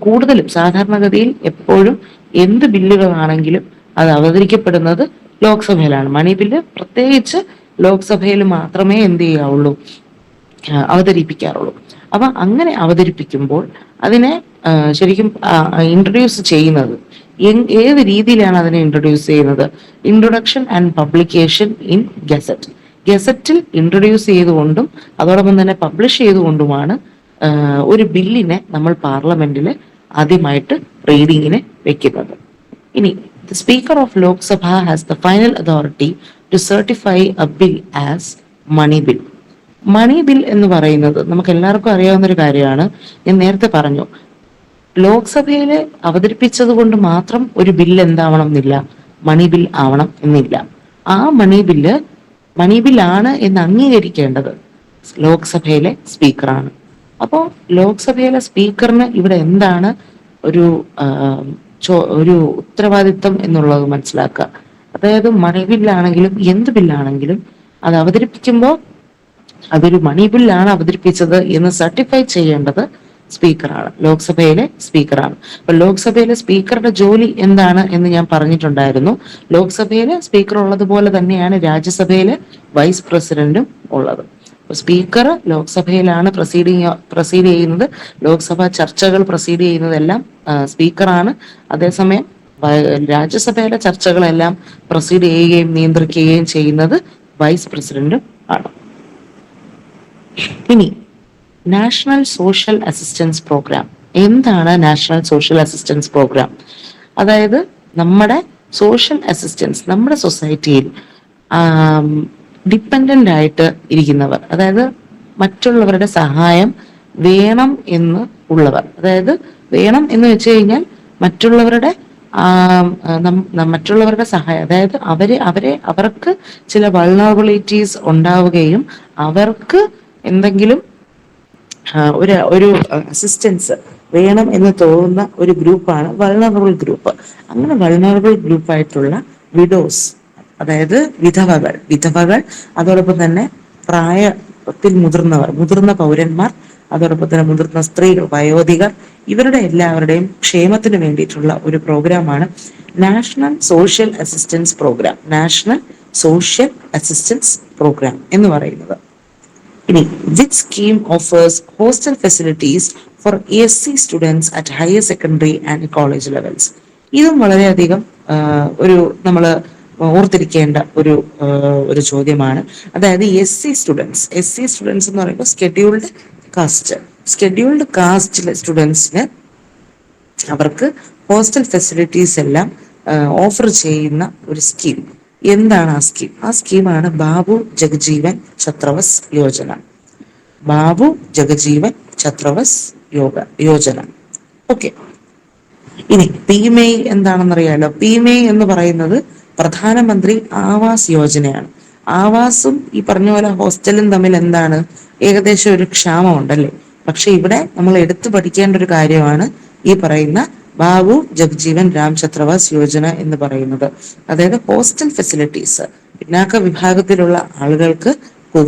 കൂടുതലും സാധാരണഗതിയിൽ എപ്പോഴും എന്ത് ബില്ലുകളാണെങ്കിലും അത് അവതരിക്കപ്പെടുന്നത് ലോക്സഭയിലാണ്. മണി ബില്ല് പ്രത്യേകിച്ച് ലോക്സഭയിൽ മാത്രമേ എന്ത് ചെയ്യാവുള്ളൂ, അവതരിപ്പിക്കാറുള്ളൂ. അപ്പൊ അങ്ങനെ അവതരിപ്പിക്കുമ്പോൾ അതിനെ ശരിക്കും ഇൻട്രൊഡ്യൂസ് ചെയ്യുന്നത് ഏത് രീതിയിലാണ് അതിനെ ഇൻട്രൊഡ്യൂസ് ചെയ്യുന്നത്? Introduction and publication in gazette. ഗസറ്റിൽ ഇൻട്രൊഡ്യൂസ് ചെയ്തുകൊണ്ടും അതോടൊപ്പം തന്നെ പബ്ലിഷ് ചെയ്തുകൊണ്ടുമാണ് ഒരു ബില്ലിനെ നമ്മൾ പാർലമെന്റിൽ ആദ്യമായിട്ട് റീഡിങ്ങിന് വെക്കുന്നത്. ഇനി the Speaker of Lok Sabha has the final authority to certify a bill as money bill. Money bill എന്ന് പറയുന്നത് നമുക്ക് എല്ലാവർക്കും അറിയാവുന്ന ഒരു കാര്യമാണ്. ഞാൻ നേരത്തെ പറഞ്ഞു, ലോക്സഭയിൽ അവതരിപ്പിച്ചത് കൊണ്ട് മാത്രം ഒരു ബില്ല് എന്താവണം എന്നില്ല, മണി ബിൽ ആവണം എന്നില്ല. ആ മണി ബില്ലാണ് എന്ന് അംഗീകരിക്കേണ്ടത് ലോക്സഭയിലെ സ്പീക്കറാണ്. അപ്പോൾ ലോക്സഭയിലെ സ്പീക്കറിന് ഇവിടെ എന്താണ് ഒരു ഒരു ഉത്തരവാദിത്വം എന്നുള്ളത് മനസ്സിലാക്കുക. അതായത് മണി ബില്ലാണെങ്കിലും എന്ത് ബില്ലാണെങ്കിലും അത് അവതരിപ്പിക്കുമ്പോൾ അതൊരു മണി ബില്ലാണ് അവതരിപ്പിച്ചത് എന്ന് സർട്ടിഫൈ ചെയ്യേണ്ടത് സ്പീക്കറാണ്, ലോക്സഭയിലെ സ്പീക്കറാണ്. അപ്പൊ ലോക്സഭയിലെ സ്പീക്കറുടെ ജോലി എന്താണ് എന്ന് ഞാൻ പറഞ്ഞിട്ടുണ്ടായിരുന്നു. ലോക്സഭയിലെ സ്പീക്കർ ഉള്ളതുപോലെ തന്നെയാണ് രാജ്യസഭയിലെ വൈസ് പ്രസിഡന്റും ഉള്ളത്. സ്പീക്കർ ലോക്സഭയിലാണ് പ്രൊസീഡ് ചെയ്യുന്നത്, ലോക്സഭ ചർച്ചകൾ പ്രൊസീഡ് ചെയ്യുന്നതെല്ലാം സ്പീക്കറാണ്. അതേസമയം രാജ്യസഭയിലെ ചർച്ചകളെല്ലാം പ്രൊസീഡ് ചെയ്യുകയും നിയന്ത്രിക്കുകയും ചെയ്യുന്നത് വൈസ് പ്രസിഡന്റും ആണ്. ഇനി നാഷണൽ സോഷ്യൽ അസിസ്റ്റൻസ് പ്രോഗ്രാം. എന്താണ് നാഷണൽ സോഷ്യൽ അസിസ്റ്റൻസ് പ്രോഗ്രാം? അതായത് നമ്മുടെ സോഷ്യൽ അസിസ്റ്റൻസ്, നമ്മുടെ സൊസൈറ്റിയിൽ ഡിപ്പെൻഡന്റ് ആയിട്ട് ഇരിക്കുന്നവർ, അതായത് മറ്റുള്ളവരുടെ സഹായം വേണം എന്ന് ഉള്ളവർ, അതായത് വേണം എന്ന് വെച്ച് കഴിഞ്ഞാൽ മറ്റുള്ളവരുടെ സഹായം, അതായത് അവർക്ക് ചില വൾണറബിലിറ്റീസ് ഉണ്ടാവുകയും അവർക്ക് എന്തെങ്കിലും ഒരു അസിസ്റ്റൻസ് വേണം എന്ന് തോന്നുന്ന ഒരു ഗ്രൂപ്പാണ് വൾണറബിൾ ഗ്രൂപ്പ്. അങ്ങനെ വൾണറബിൾ ഗ്രൂപ്പായിട്ടുള്ള വിഡോസ്, അതായത് വിധവകൾ, അതോടൊപ്പം തന്നെ പ്രായത്തിൽ മുതിർന്ന പൗരന്മാർ, അതോടൊപ്പം തന്നെ മുതിർന്ന സ്ത്രീകൾ, വയോധികർ, ഇവരുടെ എല്ലാവരുടെയും ക്ഷേമത്തിന് വേണ്ടിയിട്ടുള്ള ഒരു പ്രോഗ്രാമാണ് national social assistance programme. National social assistance programme എന്ന് പറയുന്നത്. ഇനി which scheme offers hostel facilities for SC students at higher secondary and college levels? ഇതും വളരെയധികം നമ്മൾ ഓർത്തിരിക്കേണ്ട ഒരു ചോദ്യമാണ്. അതായത് SC സ്റ്റുഡൻസ് എന്ന് പറയുമ്പോൾ സ്കെഡ്യൂൾഡ് കാസ്റ്റിലെ സ്റ്റുഡൻസിന് അവർക്ക് ഹോസ്റ്റൽ ഫെസിലിറ്റീസ് എല്ലാം ഓഫർ ചെയ്യുന്ന ഒരു സ്കീം. എന്താണ് ആ സ്കീം? ആ സ്കീമാണ് ബാബു ജഗജീവൻ ഛത്രവസ് യോജന. ബാബു ജഗജീവൻ ഛത്രവസ് യോജന. ഓക്കെ. ഇനി PMAY എന്താണെന്നറിയാലോ. PMAY എന്ന് പറയുന്നത് പ്രധാനമന്ത്രി ആവാസ് യോജനയാണ്. ആവാസും ഈ പറഞ്ഞ പോലെ ഹോസ്റ്റലും തമ്മിൽ എന്താണ്, ഏകദേശം ഒരു ക്ഷാമമുണ്ടല്ലേ. പക്ഷെ ഇവിടെ നമ്മൾ എടുത്തു പഠിക്കേണ്ട ഒരു കാര്യമാണ് ഈ പറയുന്ന ബാബു ജഗ്ജീവൻ രാം ഛത്രവാസ് യോജന എന്ന് പറയുന്നത്. അതായത് ഹോസ്റ്റൽ ഫെസിലിറ്റീസ്, പിന്നാക്ക വിഭാഗത്തിലുള്ള ആളുകൾക്ക്,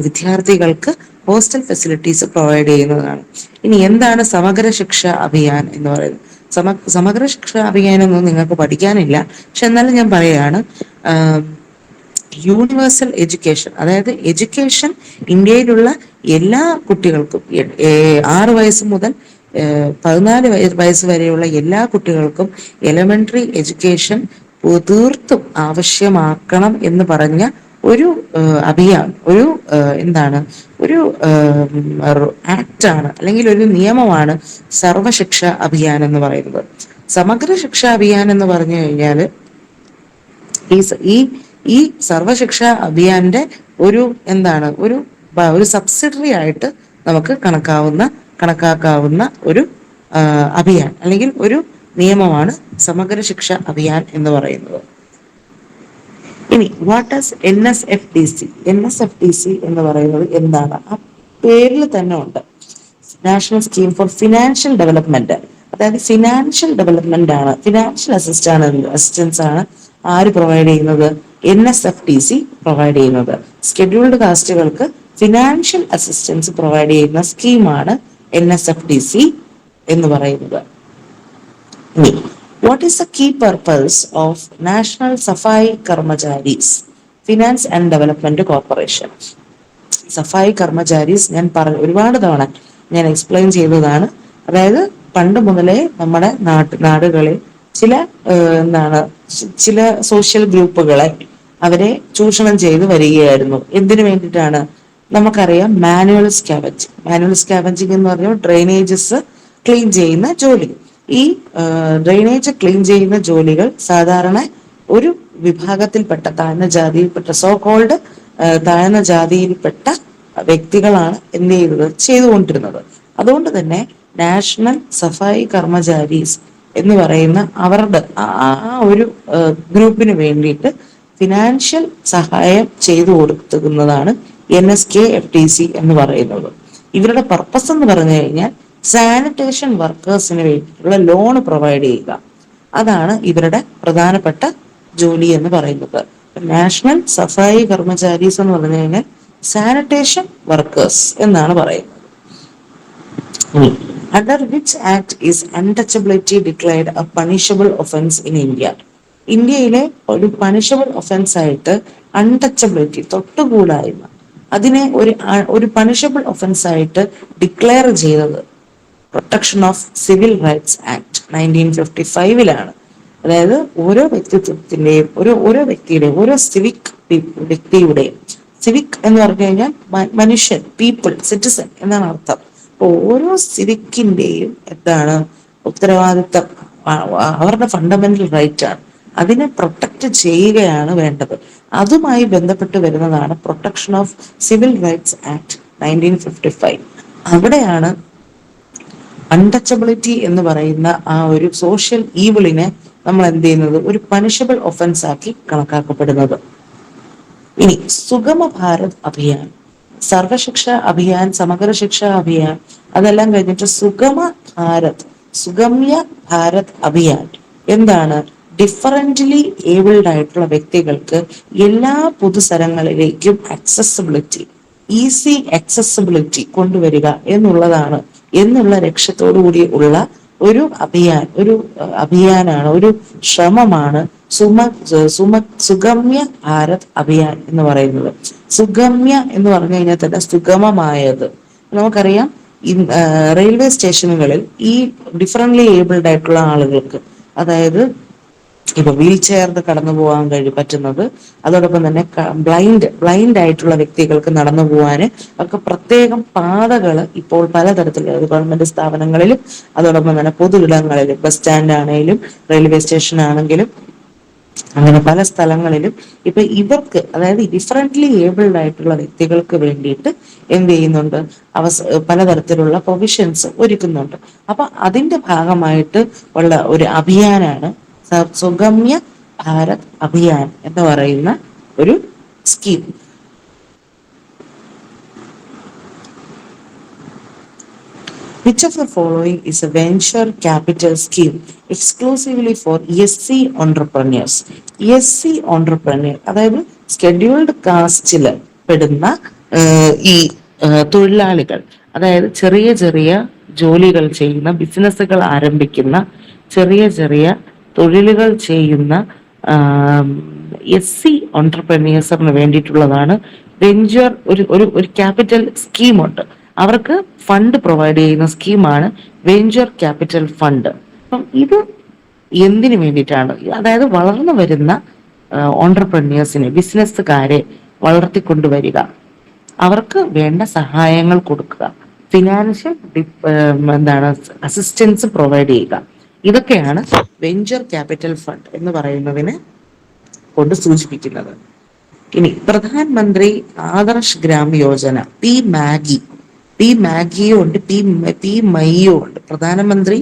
വിദ്യാർത്ഥികൾക്ക് ഹോസ്റ്റൽ ഫെസിലിറ്റീസ് പ്രൊവൈഡ് ചെയ്യുന്നതാണ്. ഇനി എന്താണ് സമഗ്ര ശിക്ഷ അഭിയാൻ എന്ന് പറയുന്നത്? സമഗ്ര ശിക്ഷ അഭിയാനൊന്നും നിങ്ങൾക്ക് പഠിക്കാനില്ല, പക്ഷെ എന്നാലും ഞാൻ പറയുകയാണ്. യൂണിവേഴ്സൽ എഡ്യൂക്കേഷൻ, അതായത് എഡ്യൂക്കേഷൻ ഇന്ത്യയിലുള്ള എല്ലാ കുട്ടികൾക്കും 6 വയസ്സ് മുതൽ 14 വയസ്സ് വരെയുള്ള എല്ലാ കുട്ടികൾക്കും എലമെന്ററി എഡ്യൂക്കേഷൻ തീർത്തും ആവശ്യമാക്കണം എന്ന് പറഞ്ഞ ഒരു അഭിയാൻ, ഒരു എന്താണ്, ഒരു ആക്റ്റാണ് അല്ലെങ്കിൽ ഒരു നിയമമാണ് സർവശിക്ഷ അഭിയാൻ എന്ന് പറയുന്നത്. സമഗ്ര ശിക്ഷ അഭിയാൻ എന്ന് പറഞ്ഞു കഴിഞ്ഞാൽ ഈ ഈ സർവശിക്ഷ അഭിയാന്റെ ഒരു എന്താണ്, ഒരു സബ്സിഡറി ആയിട്ട് നമുക്ക് കണക്കാക്കാവുന്ന ഒരു അഭിയാൻ അല്ലെങ്കിൽ ഒരു നിയമമാണ് സമഗ്ര ശിക്ഷ അഭിയാൻ എന്ന് പറയുന്നത്. ഇനി വാട്ട് ഈസ് NSFDC? NSFDC എന്ന് പറയുന്നത് എന്താണ്? ആ പേരിൽ തന്നെ ഉണ്ട്, national scheme for financial development. അതായത് ഫിനാൻഷ്യൽ ഡെവലപ്മെന്റ് ആണ്, ഫിനാൻഷ്യൽ അസിസ്റ്റൻസ് ആണ് ആര് പ്രൊവൈഡ് ചെയ്യുന്നത്? NSFDC പ്രൊവൈഡ് ചെയ്യുന്നത്. സ്കെഡ്യൂൾഡ് കാസ്റ്റുകൾക്ക് ഫിനാൻഷ്യൽ അസിസ്റ്റൻസ് പ്രൊവൈഡ് ചെയ്യുന്ന സ്കീമാണ് NSFDC എന്ന് പറയുന്നത്. What is the key purpose of National Safai Karmacharis Finance and Development Corporation? സഫായി കർമ്മചാരീസ് ഞാൻ ഒരുപാട് തവണ ഞാൻ എക്സ്പ്ലെയിൻ ചെയ്തതാണ്. അതായത് പണ്ട് മുതലേ നമ്മുടെ നാടുകളിൽ ചില സോഷ്യൽ ഗ്രൂപ്പുകളെ അവരെ ചൂഷണം ചെയ്ത് വരികയായിരുന്നു. എന്തിനു വേണ്ടിയിട്ടാണ്? നമുക്കറിയാം, മാനുവൽ സ്കാവഞ്ചിങ് എന്ന് പറഞ്ഞാൽ ഡ്രെയിനേജസ് ക്ലീൻ ചെയ്യുന്ന ജോലി. ഈ ഡ്രെയിനേജ് ക്ലീൻ ചെയ്യുന്ന ജോലികൾ സാധാരണ ഒരു വിഭാഗത്തിൽപ്പെട്ട താഴ്ന്ന ജാതിയിൽപ്പെട്ട വ്യക്തികളാണ് എന്ത് ചെയ്തുകൊണ്ടിരുന്നത്. അതുകൊണ്ട് തന്നെ നാഷണൽ സഫായി കർമ്മചാരീസ് എന്ന് പറയുന്ന അവരുടെ ആ ഒരു ഗ്രൂപ്പിന് വേണ്ടിയിട്ട് ഫിനാൻഷ്യൽ സഹായം ചെയ്തു കൊടുക്കുന്നതാണ് NSKFDC എന്ന് പറയുന്നത്. ഇവരുടെ പർപ്പസ് എന്ന് പറഞ്ഞു കഴിഞ്ഞാൽ സാനിറ്റേഷൻ വർക്കേഴ്സിന് വേണ്ടിയിട്ടുള്ള ലോൺ പ്രൊവൈഡ് ചെയ്യുക. അതാണ് ഇവരുടെ പ്രധാനപ്പെട്ട ജോലി എന്ന് പറയുന്നത്. നാഷണൽ സഫായി കർമ്മചാരീസ് എന്ന് പറഞ്ഞു കഴിഞ്ഞാൽ സാനിറ്റേഷൻ വർക്കേഴ്സ് എന്നാണ് പറയുന്നത്. Under which act is untouchability declared A punishable offence in India? ഇന്ത്യയിലെ ഒരു പണിഷബിൾ ഒഫൻസ് ആയിട്ട് അൺടച്ചബിലിറ്റി, തൊട്ടുകൂടായ്മ, അതിനെ ഒരു പണിഷബിൾ ഒഫൻസ് ആയിട്ട് ഡിക്ലെയർ ചെയ്തത് protection of civil rights act 1955 അതായത് ഓരോ വ്യക്തിത്വത്തിന്റെയും ഓരോ വ്യക്തിയുടെയും ഓരോ വ്യക്തിയുടെയും സിവിക് എന്ന് പറഞ്ഞു കഴിഞ്ഞാൽ മനുഷ്യൻ, പീപ്പിൾ, സിറ്റിസൺ എന്നാണ് അർത്ഥം. അപ്പൊ ഓരോ സിവിക്കിന്റെയും എന്താണ് ഉത്തരവാദിത്തം, അവരുടെ ഫണ്ടമെന്റൽ റൈറ്റ് ആണ്. അതിനെ പ്രൊട്ടക്ട് ചെയ്യുകയാണ് വേണ്ടത്. അതുമായി ബന്ധപ്പെട്ട് വരുന്നതാണ് protection of civil rights act 1955. അവിടെയാണ് അൺടച്ചബിലിറ്റി എന്ന് പറയുന്ന ആ ഒരു സോഷ്യൽ ഈവിളിനെ നമ്മൾ എന്ത് ചെയ്യുന്നത്, ഒരു പണിഷബിൾ ഒഫൻസ് ആക്കി കണക്കാക്കപ്പെടുന്നത്. ഇനി സുഗമ ഭാരത് അഭിയാൻ, സർവശിക്ഷ അഭിയാൻ, സമഗ്ര ശിക്ഷ അഭിയാൻ, അതെല്ലാം കഴിഞ്ഞിട്ട് സുഗമ്യ ഭാരത് അഭിയാൻ എന്താണ്? ഡിഫറൻ്റ്ലി ഏബിൾഡ് ആയിട്ടുള്ള വ്യക്തികൾക്ക് എല്ലാ പൊതുസ്ഥലങ്ങളിലേക്കും ഈസി ആക്സസിബിലിറ്റി കൊണ്ടുവരിക എന്നുള്ള ലക്ഷ്യത്തോടു കൂടി ഉള്ള ഒരു അഭിയാനാണ്, ഒരു ശ്രമമാണ് സുഗമ്യ ഭാരത് അഭിയാൻ എന്ന് പറയുന്നത്. സുഗമ്യ എന്ന് പറഞ്ഞു കഴിഞ്ഞാൽ തന്നെ സുഗമമായത്. നമുക്കറിയാം, റെയിൽവേ സ്റ്റേഷനുകളിൽ ഈ ഡിഫറൻ്റ്ലി ഏബിൾഡ് ആയിട്ടുള്ള ആളുകൾക്ക്, അതായത് ഇപ്പൊ വീൽ ചെയറിൽ കടന്നു പോകാൻ പറ്റുന്നത്, അതോടൊപ്പം തന്നെ ബ്ലൈൻഡ് ആയിട്ടുള്ള വ്യക്തികൾക്ക് നടന്നു പോകാന് അവർക്ക് പ്രത്യേകം പാതകൾ ഇപ്പോൾ പലതരത്തിലുള്ള ഗവൺമെന്റ് സ്ഥാപനങ്ങളിലും അതോടൊപ്പം തന്നെ പൊതു ഇടങ്ങളിലും, ബസ് സ്റ്റാൻഡ് ആണെങ്കിലും റെയിൽവേ സ്റ്റേഷൻ ആണെങ്കിലും അങ്ങനെ പല സ്ഥലങ്ങളിലും ഇപ്പൊ ഇവർക്ക്, അതായത് ഡിഫറently ഏബിൾഡ് ആയിട്ടുള്ള വ്യക്തികൾക്ക് വേണ്ടിയിട്ട് എന്ത് ചെയ്യുന്നുണ്ട്, പലതരത്തിലുള്ള പ്രൊവിഷൻസ് ഒരുക്കുന്നുണ്ട്. അപ്പൊ അതിന്റെ ഭാഗമായിട്ട് ഉള്ള ഒരു അഭിയാനാണ് സുഗമ്യ ഭാരത് അഭിയാൻ എന്ന് പറയുന്ന ഒരു scheme. Which of the following is a venture capital scheme exclusively for SC entrepreneurs? SC entrepreneur, അതായത് സ്കെഡ്യൂൾഡ് കാസ്റ്റില് പെടുന്ന ഈ തൊഴിലാളികൾ, അതായത് ചെറിയ ചെറിയ ജോലികൾ ചെയ്യുന്ന, ബിസിനസ്സുകൾ ആരംഭിക്കുന്ന, ചെറിയ ചെറിയ തൊഴിലുകൾ ചെയ്യുന്ന SC ഓൺടർപ്രനേഴ്സിന് വേണ്ടിയിട്ടുള്ളതാണ് വെഞ്ചർ, ഒരു ക്യാപിറ്റൽ സ്കീമുണ്ട്. അവർക്ക് ഫണ്ട് പ്രൊവൈഡ് ചെയ്യുന്ന സ്കീമാണ് വെഞ്ചർ ക്യാപിറ്റൽ ഫണ്ട്. അപ്പം ഇത് എന്തിനു വേണ്ടിയിട്ടാണ്? അതായത് വളർന്നു വരുന്ന ഓൺടർപ്രനേഴ്സിനെ, ബിസിനസ്സുകാരെ വളർത്തിക്കൊണ്ടുവരിക, അവർക്ക് വേണ്ട സഹായങ്ങൾ കൊടുക്കുക, ഫിനാൻഷ്യൽ അസിസ്റ്റൻസ് പ്രൊവൈഡ് ചെയ്യുക. ഇതൊക്കെയാണ് വെഞ്ചർ ക്യാപിറ്റൽ ഫണ്ട് എന്ന് പറയുന്നതിന് കൊണ്ട് സൂചിപ്പിക്കുന്നത്. ഇനി പ്രധാനമന്ത്രി ആദർശ് ഗ്രാം യോജന, പി മാഗിയും ഉണ്ട്, പി മൈയും ഉണ്ട്. പ്രധാനമന്ത്രി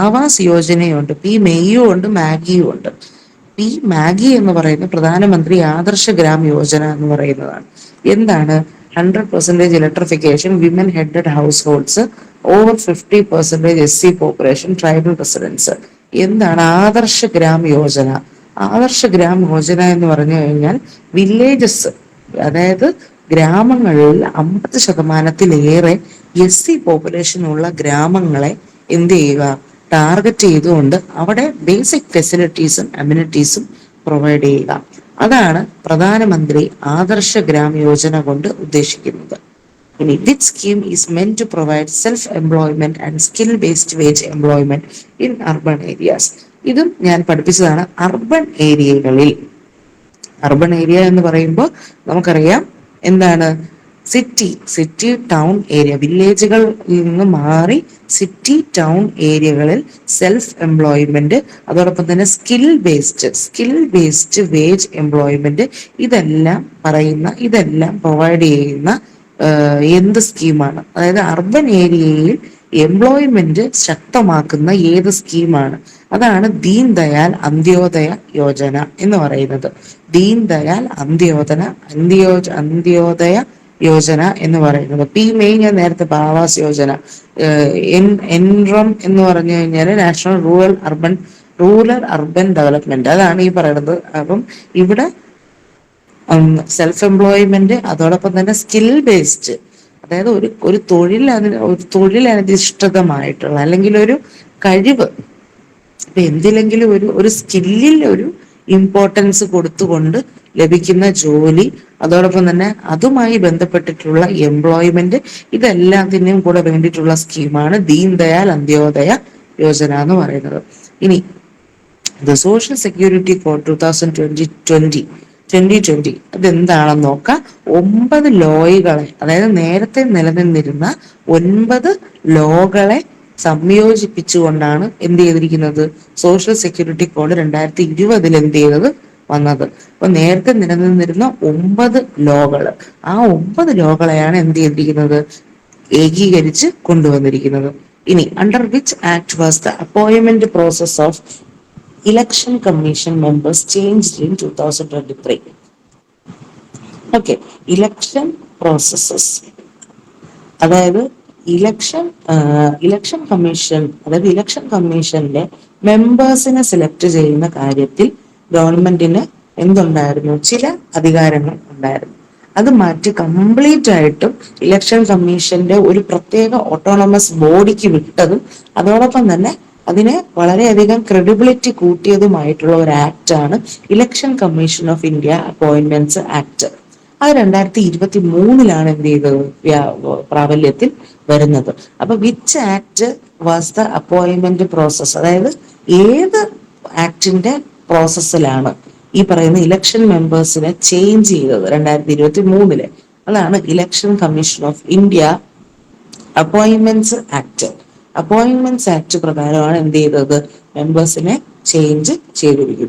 ആവാസ് യോജനയുണ്ട്, പി മെയ്യും ഉണ്ട്, മാഗിയും ഉണ്ട്. പി മാഗി എന്ന് പറയുന്നത് പ്രധാനമന്ത്രി ആദർശ ഗ്രാം യോജന എന്ന് പറയുന്നതാണ്. എന്താണ്? 100% electrification, women headed households, over 50% SC population, tribal residence. എന്താണ് ആദർശ ഗ്രാം യോജന? ആദർശ ഗ്രാം യോജന എന്ന് പറഞ്ഞു കഴിഞ്ഞാൽ വില്ലേജസ്, അതായത് ഗ്രാമങ്ങളിൽ 50%-ലേറെ SC പോപ്പുലേഷൻ ഉള്ള ഗ്രാമങ്ങളെ എന്ത് ചെയ്യുക, ടാർഗറ്റ് ചെയ്തുകൊണ്ട് അവിടെ ബേസിക് ഫെസിലിറ്റീസും അമ്യൂണിറ്റീസും പ്രൊവൈഡ് ചെയ്യുക. അതാണ് പ്രധാനമന്ത്രി ആദർശ ഗ്രാം യോജന കൊണ്ട് ഉദ്ദേശിക്കുന്നത്. ഇനി this scheme is meant to provide self employment and skill based wage employment in urban areas. ഇതും ഞാൻ പഠിപ്പിച്ചതാണ്. അർബൻ ഏരിയ എന്ന് പറയുമ്പോൾ നമുക്കറിയാം എന്താണ്, സിറ്റി ടൗൺ ഏരിയ, വില്ലേജുകളിൽ നിന്ന് മാറി സിറ്റി ടൗൺ ഏരിയകളിൽ സെൽഫ് എംപ്ലോയ്മെന്റ്, അതോടൊപ്പം തന്നെ സ്കിൽ ബേസ്ഡ് വേജ് എംപ്ലോയ്മെന്റ്, ഇതെല്ലാം പ്രൊവൈഡ് ചെയ്യുന്ന എന്ത് സ്കീമാണ്? അതായത് അർബൻ ഏരിയയിൽ എംപ്ലോയ്മെന്റ് ശക്തമാക്കുന്ന ഏത് സ്കീമാണ്? അതാണ് ദീൻ ദയാൽ അന്ത്യോദയ യോജന എന്ന് പറയുന്നത്. ദീൻ ദയാൽ അന്ത്യോദയ യോജന എന്ന് പറയുന്നത്. പി മെയ് ഞാൻ നേരത്തെ ആവാസ് യോജന, എൻറം എന്ന് പറഞ്ഞു കഴിഞ്ഞാൽ നാഷണൽ റൂറൽ അർബൻ ഡെവലപ്മെന്റ്, അതാണ് ഈ പറയുന്നത്. അപ്പം ഇവിടെ സെൽഫ് എംപ്ലോയ്മെന്റ്, അതോടൊപ്പം തന്നെ സ്കിൽ ബേസ്ഡ്, അതായത് ഒരു തൊഴിലധിഷ്ഠിതമായിട്ടുള്ള അല്ലെങ്കിൽ ഒരു കഴിവ്, ഇപ്പൊ എന്തിലെങ്കിലും ഒരു സ്കില്ലിൽ ഒരു ഇമ്പോർട്ടൻസ് കൊടുത്തുകൊണ്ട് ലഭിക്കുന്ന ജോലി, അതോടൊപ്പം തന്നെ അതുമായി ബന്ധപ്പെട്ടിട്ടുള്ള എംപ്ലോയ്മെന്റ്, ഇതെല്ലാത്തിനും കൂടെ വേണ്ടിയിട്ടുള്ള സ്കീമാണ് ദീൻ ദയാൽ അന്ത്യോദയ യോജന എന്ന് പറയുന്നത്. ഇനി ദ സോഷ്യൽ സെക്യൂരിറ്റി ഫോർ 2020 അതെന്താണെന്ന് നോക്കാം. 9 ലോകളെ, അതായത് നേരത്തെ നിലനിന്നിരുന്ന 9 ലോകളെ സംയോജിപ്പിച്ചുകൊണ്ടാണ് എന്ത് ചെയ്തിരിക്കുന്നത്, സോഷ്യൽ സെക്യൂരിറ്റി കോഡ് 2020 എന്ത് ചെയ്തത് വന്നത്. അപ്പൊ നേരത്തെ നിലനിന്നിരുന്ന 9 ലോകള്, ആ 9 ലോകളെയാണ് എന്ത് ചെയ്തിരിക്കുന്നത്, ഏകീകരിച്ച് കൊണ്ടുവന്നിരിക്കുന്നത്. ഇനി under which act was the appointment process of election commission members changed in 2023? Okay, election processes, അതായത് ഇലക്ഷൻ കമ്മീഷന്റെ മെമ്പേഴ്സിനെ സെലക്ട് ചെയ്യുന്ന കാര്യത്തിൽ ഗവൺമെന്റിന് എന്തുണ്ടായിരുന്നു, ചില അധികാരങ്ങൾ ഉണ്ടായിരുന്നു. അത് മാറ്റി കംപ്ലീറ്റ് ആയിട്ടും ഇലക്ഷൻ കമ്മീഷന്റെ ഒരു പ്രത്യേക ഓട്ടോണമസ് ബോഡിക്ക് വിട്ടതും, അതോടൊപ്പം തന്നെ അതിനെ വളരെയധികം ക്രെഡിബിലിറ്റി കൂട്ടിയതുമായിട്ടുള്ള ഒരു ആക്ട് ആണ് election commission of India appointments act. അത് 2023 എന്ത് ചെയ്തത്, പ്രാബല്യത്തിൽ വരുന്നത്. അപ്പൊ which act was the appointment process, അതായത് ഏത് ആക്ടിന്റെ പ്രോസസ്സിലാണ് ഈ പറയുന്ന ഇലക്ഷൻ മെമ്പേഴ്സിനെ ചേഞ്ച് ചെയ്തത് 2023? അതാണ് election commission of India appointments act പ്രകാരമാണ് എന്ത് ചെയ്തത്, മെമ്പേഴ്സിനെ ചേഞ്ച് ചെയ്തിരിക്കുന്നത്.